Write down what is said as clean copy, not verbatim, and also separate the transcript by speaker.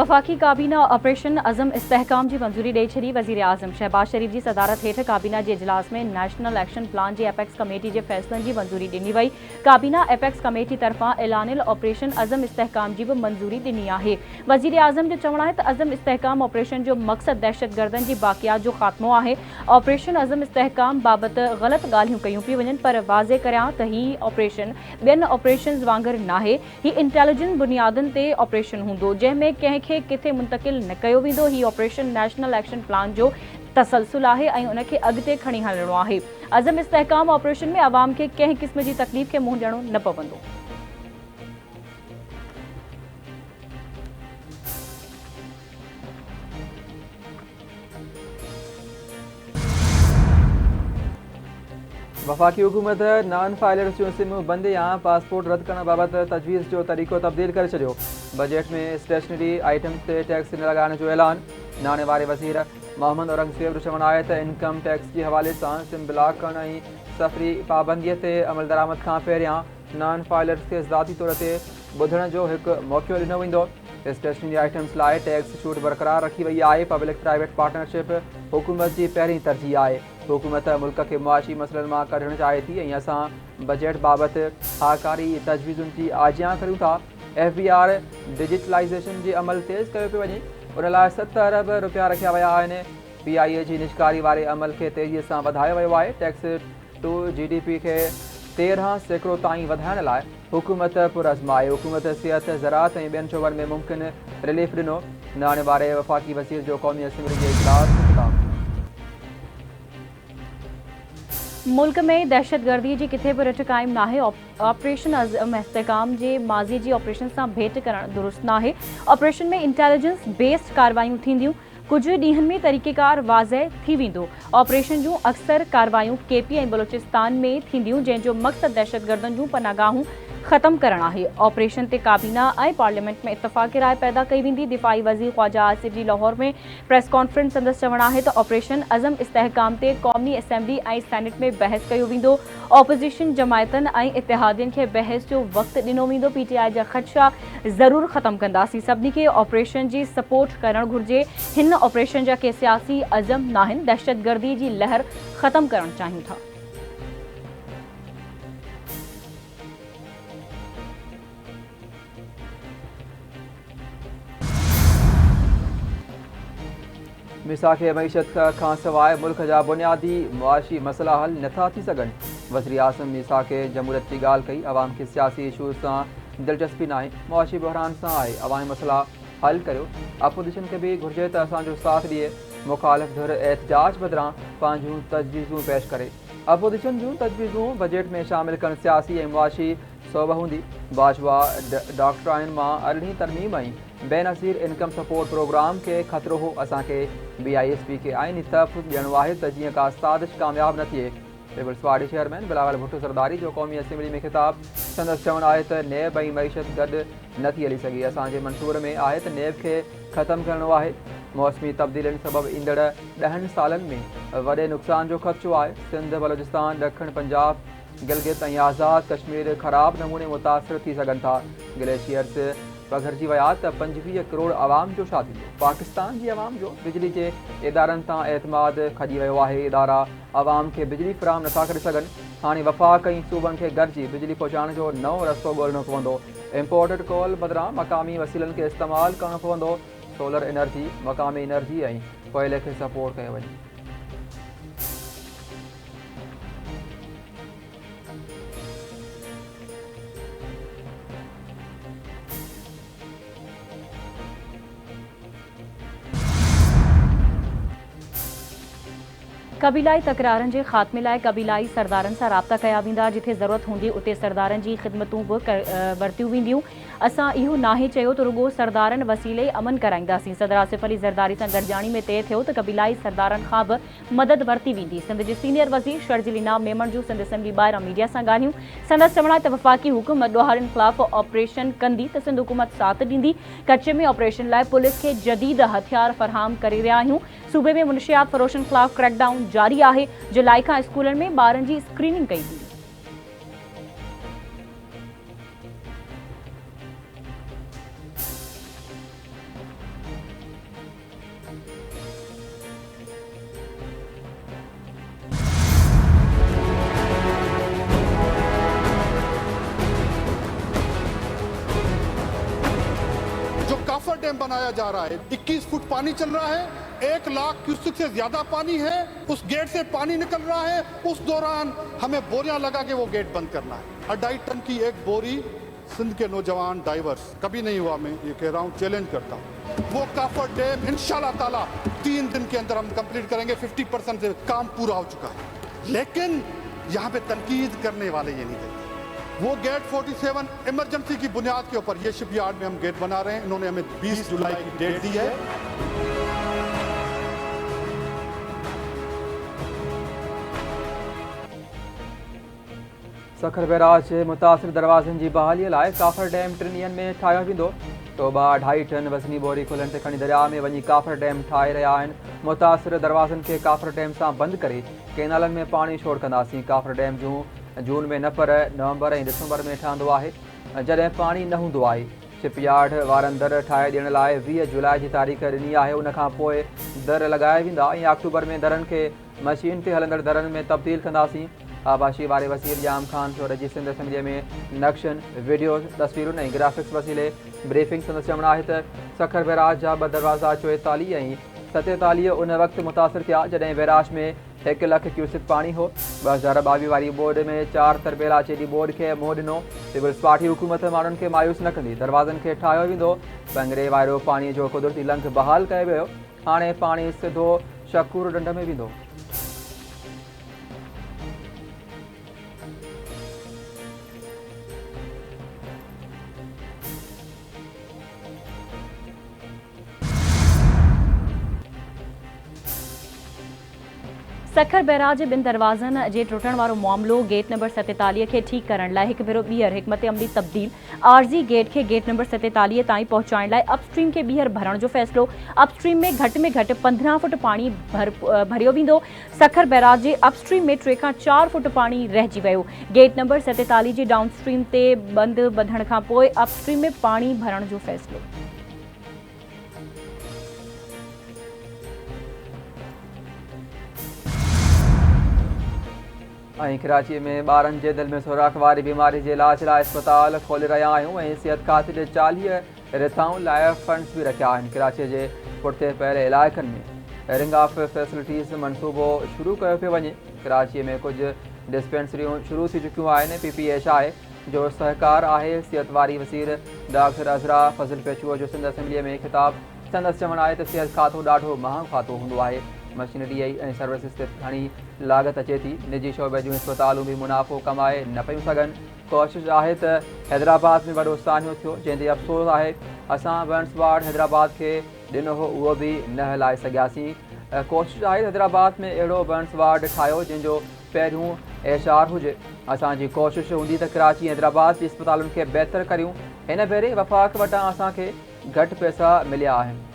Speaker 1: वफाकी काबीना ऑपरेशन अज़म इस्तेहकाम की मंजूरी ॾेई छॾी। वज़ीर आज़म शहबाज शरीफ की सदारत हेठ काबीना के इजलास में नेशनल एक्शन प्लान की एपेक्स कमेटी के फैसलन की मंजूरी ॾिनी वई। काबीना एपेक्स कमेटी तरफां ऐलानियल ऑपरेशन अज़म इस्तेहकाम की भी मंजूरी ॾिनी आहे। वज़ीर आज़म जो चवण है अज़म इस्तेहकाम ऑपरेशन जो मकसद दहशतगर्दन की बाक़ियात जो खात्मो है। ऑपरेशन अज़म इस्तेहकाम बाबत गलत ॻाल्हियूं कयूं पियूं वञनि, पर वाज़े करियां त ही ऑपरेशन ॿियनि ऑपरेशन वांगर नाहे। ही इंटेलिजेंस बुनियादनि ते ऑपरेशन हूंदो जंहिंमें कंहिंखे किथे मुंतकिल न कयो वेंदो। ही ऑपरेशन नेशनल एक्शन प्लान जो तसलसल है ऐं उनखे अॻिते खणी हलणो आहे। अज़म इस्तेहकाम ऑपरेशन में आवाम के कंहिं क़िस्म की तकलीफ़ के मुंहुं ॾियणो न पवंदो।
Speaker 2: वफाकी हुकूमत नॉन फाइलर्स जो सिम बंद या पासपोर्ट रद्द करण बाबत तजवीज़ जो तरीक़ो तब्दील करे छॾियो। बजट में स्टेशनरी आइटम्स ते टैक्स न लॻाइण जो ऐलान। नाणे वारे वज़ीर मोहम्मद औरंगज़ेब जो चवणु आहे त इनकम टैक्स के हवाले सां सिम ब्लॉक करण ऐं सफ़री पाबंदीअ ते अमल दरामद खां पहिरियां नॉन फाइलर्स खे ज़ाती तौर ते ॿुधण जो हिकु मौक़ो ॾिनो वेंदो। स्टेशनरी आइटम्स लाइ टैक्स छूट बरक़रार रखी वई आहे। पब्लिक प्राइवेट पार्टनरशिप हुकूमत की पहिरीं तरजीह आहे। हुकूमत मुल्क के मुआशी मसइलनि मां कढणु चाहे थी ऐं असां बजट बाबति हाकारी तजवीज़ुनि की आजियां करूं था। FBR डिजिटलाइज़ेशन जे अमल तेज़ कयो पियो वञे, उन लाइ 7 अरब रुपया रखिया विया आहिनि। PIA जी निजकारी वारे अमल खे तेज़ीअ सां वधायो वियो आहे। टैक्स टू GDP खे 13% ताईं वधाइण लाइ हुकूमत पुरज़्म आहे। हुकूमत सिहत, ज़राअत ऐं ॿियनि शोबनि में मुमकिन रिलीफ ॾिनो। नाणे वारे वफ़ाकी वज़ीर जो क़ौमी असेंबली जे इजलास ख़िताब।
Speaker 1: मुल्क में दहशतगर्दी की किथे भी रट कायम नाहे। ऑपरेशन अज़म इस्तेहकाम के माज़ी की ऑपरेशन से भेंट करण दुरुस्त नाहे। ऑपरेशन में इंटेलिजेंस बेस्ड कार्रवाइयूं थींदियूं। कुछ ॾींहनि में तरीक़ेकार वाज़े थी वेंदो। ऑपरेशन जूं अक्सर कार्रवाइयूं KP ऐं बलोचिस्तान में थींदियूं जंहिंजो मक़सद दहशतगर्दन जूं पनागाहूं ख़त्म करण आहे। ऑपरेशन ते काबीना ऐं पार्लियामेंट में इतफ़ाक़ी राय पैदा कई वेंदी। दिफ़ाई वज़ीर ख्वाजा आसिफ जी लाहौर में प्रेस कॉन्फ्रेंस संदसि चवणु आहे त ऑपरेशन अज़म इस्तेहकाम ते क़ौमी असेंबली ऐं सेनेट में बहस कयो वेंदो। ऑपोज़िशन जमायतनि ऐं इतिहादियुनि खे बहस जो वक़्तु ॾिनो वेंदो। PTI जा ख़दशा ज़रूरु ख़त्म कंदासीं। सभिनी खे ऑपरेशन जी सपोर्ट करणु घुरिजे। हिन ऑपरेशन जा के सियासी अज़म नाहिनि। दहशतगर्दी जी लहर ख़त्म करणु चाहियूं था।
Speaker 2: मिसाक़े मईशत खां सवाइ मुल्क जा बुनियादी मुआशी मसइला हल नथा थी सघनि। वज़ीर आज़म मिसाक़े जमहूरियत की ॻाल्हि कई। अवाम खे सियासी इशूज़ सां दिलचस्पी नाहे, मुआशी बहरान सां आहे। अवामी मसइला हल करियो। अपोज़िशन खे भी घुरिजे त असांजो साथ ॾिए। मुख़ालिफ़ धुर एहतजाज बदिरां पंहिंजूं तजवीज़ूं पेश करे। अपोज़िशन जूं तजवीज़ूं बजट में शामिल करणु सियासी ऐं मुआशी सोभ हूंदी। बाजवा डॉक्ट्राइन मां 18वीं तरमीम ऐं बेनज़ीर इनकम सपोर्ट प्रोग्राम के ख़तरो हो। असांखे BISP के आइनी तहफ़्फ़ुज़ ॾियणो आहे त जीअं का साज़िश कामयाब न थिए। पीपल्स पार्टी चेयरमैन बिलावल भुट्टो ज़रदारी जो क़ौमी असेंबली में ख़िताब। संदसि चवणु आहे त नेब ऐं मईशत गॾु नथी हली सघे। असांजे मंसूर में आहे त नेब खे ख़त्म करणो आहे। मौसमी तब्दीलियुनि सबबि ईंदड़ 10 सालनि में वॾे नुक़सान जो ख़दशो आहे। सिंध, बलोचिस्तान, ॾखण पंजाब, गिलगित ऐं आज़ाद कश्मीर ख़राब नमूने मुतासिर थी सघनि था। ग्लेशियर्स पघिरजी विया त 25 करोड़ आवाम जो छा थींदो। पाकिस्तान जी आवाम जो बिजली जे इदारनि तां एतमाद खॼी वियो आहे। इदारा आवाम खे बिजली फ़राहम नथा करे सघनि। हाणे वफ़ाक़ ऐं सूबनि खे गॾिजी बिजली पहुचाइण जो नओं रस्तो ॻोल्हणो पवंदो। इम्पोर्टेड कोल बदिरां मक़ामी वसीलनि खे इस्तेमालु करणो पवंदो। सोलर एनर्जी, मक़ामी एनर्जी ऐं कोयले खे सपोर्ट कयो वञे।
Speaker 1: कबीलाई तकरारनि जे ख़ात्मे लाइ कबीलाई सरदारनि सां राब्ता कया वेंदा। जिथे ज़रूरत हूंदी उते सरदारनि जी ख़िदमतूं बि वरतियूं वेंदियूं। असां इहो नाहे चयो त रुगो सरदारनि वसीले अमन कराईंदासीं। सदर आसिफ अली ज़रदारी सां गॾिजाणी में तइ थियो त कबीलाई सरदारनि खां बि मदद वरती वेंदी। सिंध जे सीनियर वज़ीर शर्जिल इनाम मेमण जूं सिंध असेंबली ॿाहिरां मीडिया सां ॻाल्हियूं। संदसि चवणु आहे त वफ़ाक़ी हुकूमत ॾोहारियुनि ख़िलाफ़ ऑपरेशन कंदी त सिंध हुकूमत साथ ॾींदी। कच्चे में ऑपरेशन लाइ पुलिस खे जदीद हथियार फ़राहम करे रहिया आहियूं। सूबे में मुनशियात फ़रोशनि ख़िलाफ़ क्रैकडाउन जारी आहे। जुलाई खां स्कूलनि में ॿारनि जी स्क्रीनिंग कई वेंदी।
Speaker 3: डैम बनाया जा रहा है, 21 फुट पानी चल रहा है, 1 लाख क्यूसेक से ज्यादा पानी है, उस गेट से पानी निकल रहा है। उस दौरान हमें बोरियां लगा के वो गेट बंद करना है। 2.5 टन की एक बोरी सिंध के नौजवान डाइवर्स कभी नहीं हुआ, मैं ये कह रहा हूँ, चैलेंज करता हूँ। वो काफर डैम इंशाल्लाह ताला 3 दिन के अंदर हम कंप्लीट करेंगे। 50% से काम पूरा हो चुका है। लेकिन यहाँ पे तनकीद करने वाले ये नहीं थे। वो गेट 47 इमरजेंसी की बुनियाद के ऊपर ये शिपयार्ड में हम गेट बना रहे हैं। इन्होंने हमें 20 जुलाई की डेट दी है।
Speaker 2: सखर बैराज जे मुतासिर दरवाज़नि जी बहालीअ लाइ काफर डैम 3 ॾींहनि में ठाहियो वेंदो। तोबा 2.5 टन वज़नी बोरी खुलनि ते खणी दरिया में वञी काफर डैम ठाहे रहिया आहिनि। मुतासिर दरवाज़नि खे काफर डैम सां बंदि करे केनालनि में पाणी छोड़ कंदासीं। काफर डैम जून में न पर नवंबर ऐं दिसंबर में ठहंदो आहे, जॾहिं पाणी न हूंदो आहे। शिपयार्ड वारनि दर ठाहे ॾियण लाइ 20 जुलाई जी तारीख़ ॾिनी आहे। उनखां पोइ दर लॻाया वेंदा ऐं अक्टूबर में दरनि खे मशीन ते हलंदड़ दरनि में तब्दील कंदासीं। आबाशी वारे वसीर जाम खान शोर जी सिंध असेंबलीअ में नक्शनि, वीडियोज़, तस्वीरुनि ऐं ग्राफिक्स वसीले ब्रीफिंग संदसि चवणु आहे त सखर बैराज जा 2 दरवाज़ा 44 ऐं 47 उन वक़्तु मुतासिर थिया जॾहिं बैराज में 1 लख क्यूसिक पाणी हो। 2022 वारी बोर्ड में 4 तरबेला चेडी बोर्ड खे मोह ॾिनो। पीपल्स पार्टी हुकूमत माण्हुनि खे मायूस न कंदी। दरवाज़नि खे ठाहियो वेंदो। पंगरे वारो पाणीअ जो कुदरती लंघ बहाल कयो वियो। हाणे पाणी सिधो शकूर ढंढ में वेंदो।
Speaker 1: सखर बैराज जे 2 दरवाज़नि जे टुटण वारो मामलो गेट नंबर 47 खे ठीकु करण लाइ हिकु भेरो ॿीहर हिकमत अमली तब्दील आरज़ी गेट खे गेट नंबर 47 ताईं पहुचाइण लाइ अपस्ट्रीम खे ॿीहर भरण जो फ़ैसिलो। अपस्ट्रीम में घटि 15 फुट पाणी भरियो वेंदो। सखर बैराज जे अपस्ट्रीम में 3 खां 4 फुट पाणी रहिजी वियो। गेट नंबर 47 जे डाउनस्ट्रीम ते बंदि ॿधण खां पोइ अपस्ट्रीम में पाणी भरण जो फ़ैसिलो।
Speaker 2: ऐं कराची में ॿारनि जे दिलि में सुराख वारी बीमारी जे इलाज लाइ अस्पताल खोले रहिया आहियूं ऐं सिहत खाते जे 40 रिथाउनि लाइ फंड्स बि रखिया आहिनि। कराची जे पुठिते पहिरें इलाइक़नि में रिंग ऑफ फैसिलिटीज़ मनसूबो शुरू कयो पियो वञे। कराची में कुझु डिस्पेंसरियूं शुरू थी चुकियूं आहिनि। PPH आहे जो सहकार आहे। सिहत वारी वज़ीर डॉक्टर अज़रा फज़ल पेचूअ जो सिंध असेंबलीअ में ख़िताब संदसि चवणु आहे त सिहत खातो ॾाढो महांगो खातो हूंदो आहे। मशीनरी ऐं सर्विसिस ते घणी लागत अचे थी। निजी शोबे जूं अस्पतालूं बि मुनाफ़ो कमाए न पियूं सघनि। कोशिशि आहे त हैदराबाद में वॾो सान्यो थियो, जंहिंते अफ़सोस आहे असां वंस वार्ड हैदराबाद खे ॾिनो हो, उहो बि न हलाए सघियासीं। कोशिशि आहे हैदराबाद में अहिड़ो वंस वार्ड ठाहियो जंहिंजो पहिरियों एशआर हुजे। असांजी कोशिशि हूंदी त कराची हैदराबाद जी अस्पतालुनि खे बहितर करियूं। हिन भेरे वफ़ाक़ वटां असांखे घटि पैसा मिलिया आहिनि।